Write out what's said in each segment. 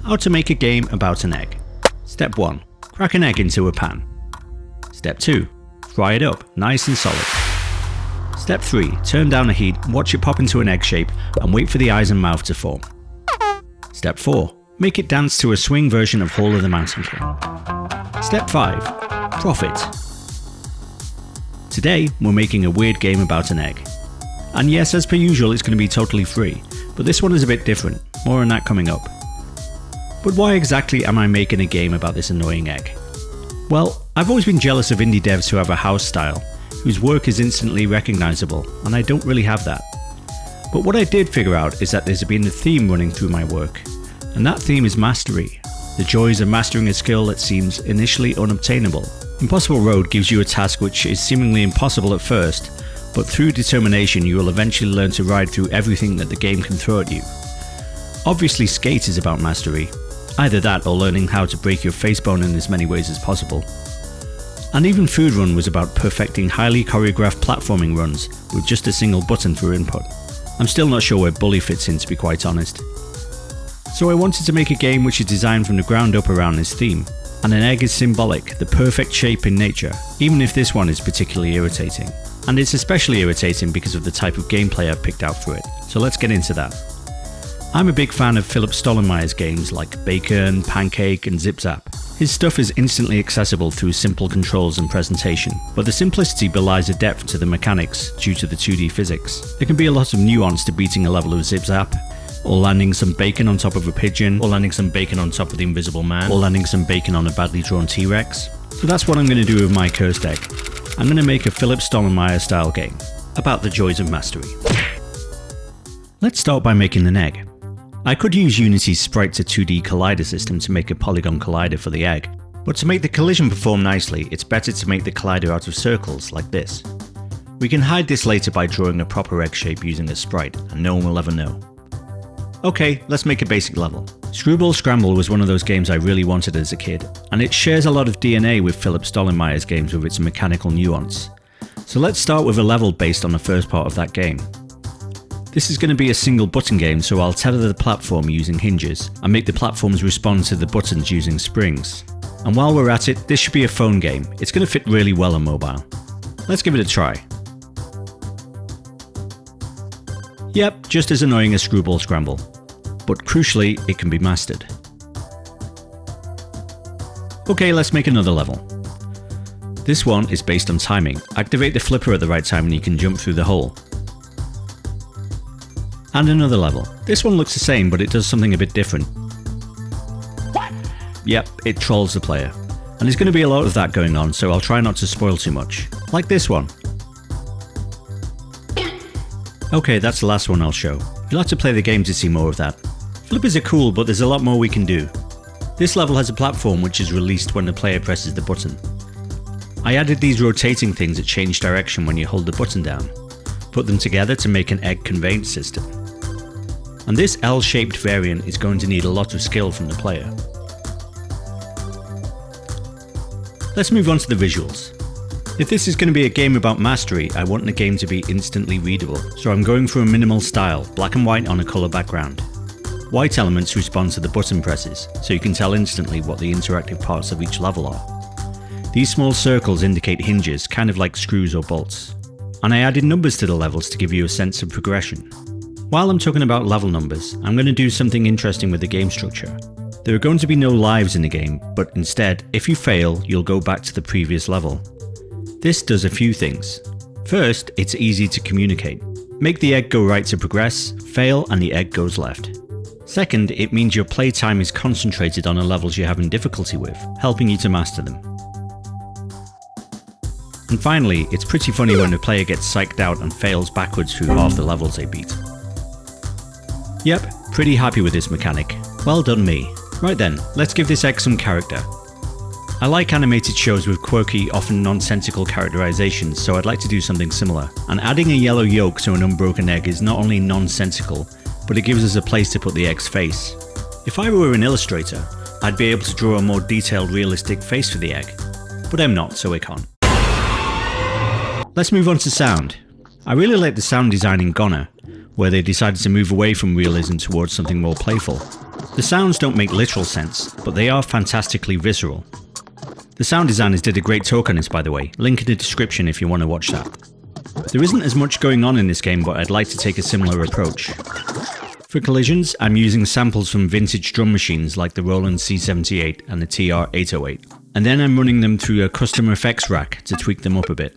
How to make a game about an egg. Step 1. Crack an egg into a pan. Step 2. Fry it up, nice and solid. Step 3. Turn down the heat, watch it pop into an egg shape and wait for the eyes and mouth to form. Step 4. Make it dance to a swing version of Hall of the Mountain King. Step 5. Profit. Today, we're making a weird game about an egg. And yes, as per usual, it's going to be totally free, but this one is a bit different, more on that coming up. But why exactly am I making a game about this annoying egg? Well, I've always been jealous of indie devs who have a house style, whose work is instantly recognizable, and I don't really have that. But what I did figure out is that there's been a theme running through my work, and that theme is mastery, the joys of mastering a skill that seems initially unobtainable. Impossible Road gives you a task which is seemingly impossible at first, but through determination you will eventually learn to ride through everything that the game can throw at you. Obviously Skate is about mastery, either that or learning how to break your face bone in as many ways as possible. And even Food Run was about perfecting highly choreographed platforming runs with just a single button for input. I'm still not sure where Bully fits in, to be quite honest. So I wanted to make a game which is designed from the ground up around this theme, and an egg is symbolic, the perfect shape in nature, even if this one is particularly irritating. And it's especially irritating because of the type of gameplay I've picked out for it, so let's get into that. I'm a big fan of Philipp Stollenmayer's games like Bacon, Pancake and Zip Zap. His stuff is instantly accessible through simple controls and presentation, but the simplicity belies a depth to the mechanics due to the 2D physics. There can be a lot of nuance to beating a level of Zip Zap, or landing some bacon on top of a pigeon, or landing some bacon on top of the Invisible Man, or landing some bacon on a badly drawn T-Rex. So that's what I'm going to do with my cursed egg. I'm going to make a Philipp Stollenmayer style game, about the joys of mastery. Let's start by making an egg. I could use Unity's Sprite to 2D collider system to make a polygon collider for the egg, but to make the collision perform nicely, it's better to make the collider out of circles, like this. We can hide this later by drawing a proper egg shape using a sprite, and no one will ever know. Okay, let's make a basic level. Screwball Scramble was one of those games I really wanted as a kid, and it shares a lot of DNA with Philipp Stollenmayer's games with its mechanical nuance. So let's start with a level based on the first part of that game. This is going to be a single button game, so I'll tether the platform using hinges and make the platforms respond to the buttons using springs. And while we're at it, this should be a phone game. It's going to fit really well on mobile. Let's give it a try. Yep, just as annoying as Screwball Scramble. But crucially, it can be mastered. Okay, let's make another level. This one is based on timing. Activate the flipper at the right time and you can jump through the hole. And another level. This one looks the same, but it does something a bit different. What? Yep, it trolls the player. And there's going to be a lot of that going on, so I'll try not to spoil too much. Like this one. Okay, that's the last one I'll show. You'll have to play the game to see more of that. Flippers are cool, but there's a lot more we can do. This level has a platform which is released when the player presses the button. I added these rotating things that change direction when you hold the button down. Put them together to make an egg conveyance system. And this L-shaped variant is going to need a lot of skill from the player. Let's move on to the visuals. If this is going to be a game about mastery, I want the game to be instantly readable, so I'm going for a minimal style, black and white on a colour background. White elements respond to the button presses, so you can tell instantly what the interactive parts of each level are. These small circles indicate hinges, kind of like screws or bolts. And I added numbers to the levels to give you a sense of progression. While I'm talking about level numbers, I'm going to do something interesting with the game structure. There are going to be no lives in the game, but instead, if you fail, you'll go back to the previous level. This does a few things. First, it's easy to communicate. Make the egg go right to progress, fail and the egg goes left. Second, it means your playtime is concentrated on the levels you're having difficulty with, helping you to master them. And finally, it's pretty funny when the player gets psyched out and fails backwards through half the levels they beat. Yep, pretty happy with this mechanic. Well done me. Right then, let's give this egg some character. I like animated shows with quirky, often nonsensical characterizations, so I'd like to do something similar. And adding a yellow yolk to an unbroken egg is not only nonsensical, but it gives us a place to put the egg's face. If I were an illustrator, I'd be able to draw a more detailed, realistic face for the egg. But I'm not, so I can't. Let's move on to sound. I really like the sound design in GoNNER, where they decided to move away from realism towards something more playful. The sounds don't make literal sense, but they are fantastically visceral. The sound designers did a great talk on this, by the way, link in the description if you want to watch that. There isn't as much going on in this game, but I'd like to take a similar approach. For collisions, I'm using samples from vintage drum machines like the Roland C78 and the TR-808, and then I'm running them through a custom effects rack to tweak them up a bit.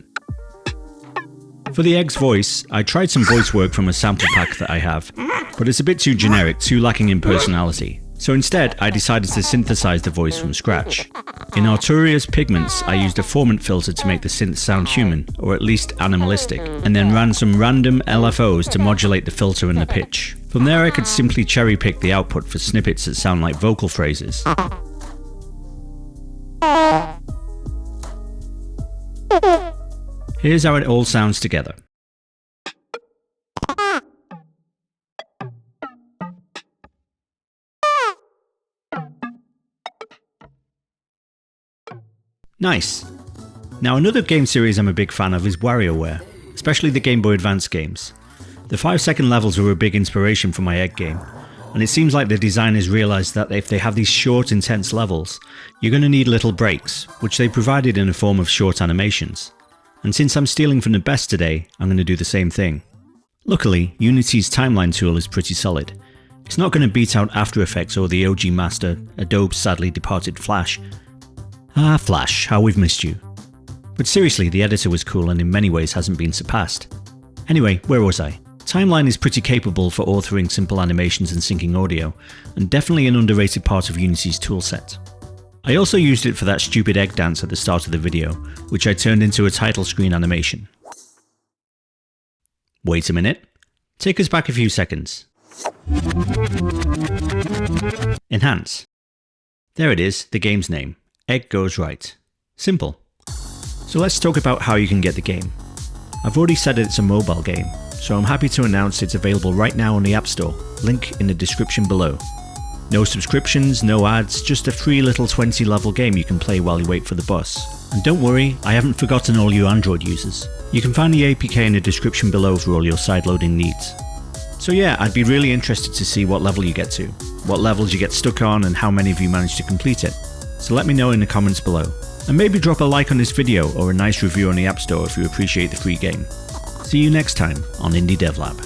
For the Egg's voice, I tried some voice work from a sample pack that I have, but it's a bit too generic, too lacking in personality. So instead, I decided to synthesize the voice from scratch. In Arturia's Pigments, I used a formant filter to make the synth sound human, or at least animalistic, and then ran some random LFOs to modulate the filter and the pitch. From there I could simply cherry pick the output for snippets that sound like vocal phrases. Here's how it all sounds together. Nice. Now another game series I'm a big fan of is WarioWare, especially the Game Boy Advance games. The 5-second levels were a big inspiration for my Egg game, and it seems like the designers realised that if they have these short, intense levels, you're going to need little breaks, which they provided in the form of short animations. And since I'm stealing from the best today, I'm going to do the same thing. Luckily, Unity's timeline tool is pretty solid. It's not going to beat out After Effects or the OG master, Adobe's sadly departed Flash. Ah, Flash, how we've missed you. But seriously, the editor was cool and in many ways hasn't been surpassed. Anyway, where was I? Timeline is pretty capable for authoring simple animations and syncing audio, and definitely an underrated part of Unity's toolset. I also used it for that stupid egg dance at the start of the video, which I turned into a title screen animation. Wait a minute. Take us back a few seconds. Enhance. There it is, the game's name. Egg Goes Right. Simple. So let's talk about how you can get the game. I've already said it's a mobile game, so I'm happy to announce it's available right now on the App Store, link in the description below. No subscriptions, no ads, just a free little 20 level game you can play while you wait for the bus. And don't worry, I haven't forgotten all you Android users. You can find the APK in the description below for all your sideloading needs. So yeah, I'd be really interested to see what level you get to, what levels you get stuck on and how many of you manage to complete it. So let me know in the comments below. And maybe drop a like on this video or a nice review on the App Store if you appreciate the free game. See you next time on Indie Dev Lab.